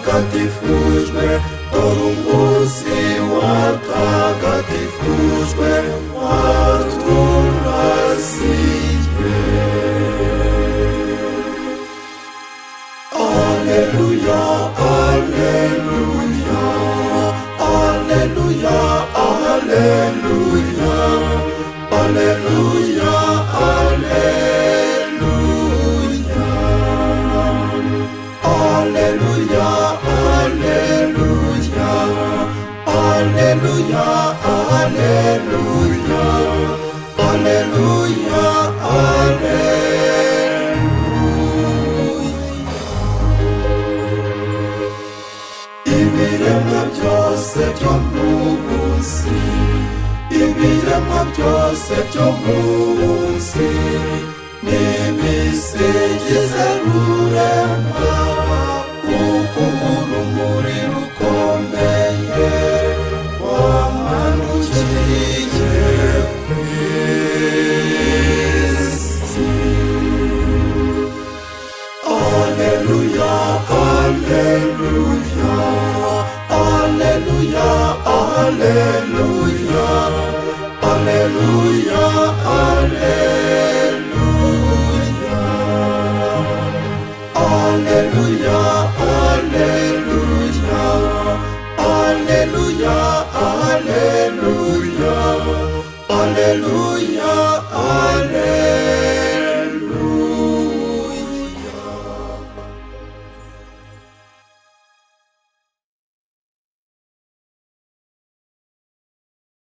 Watagatifujwe, dorumusi watagatifujwe, watulasiye. Alleluia, alleluia, alleluia, alleluia, alleluia, alleluia, alleluia, alleluia, alleluia, alleluia, ibiremwa byose byo mu munsi, ibiremwa byose byo mu munsi, nibisingize rurema, kuko urumuri rukomeye wamanukiye ku isi. Alleluia, alleluia, alleluia, alleluia, alleluia, alleluia, alleluia, alleluia, alleluia, alleluia, alleluia, alleluia.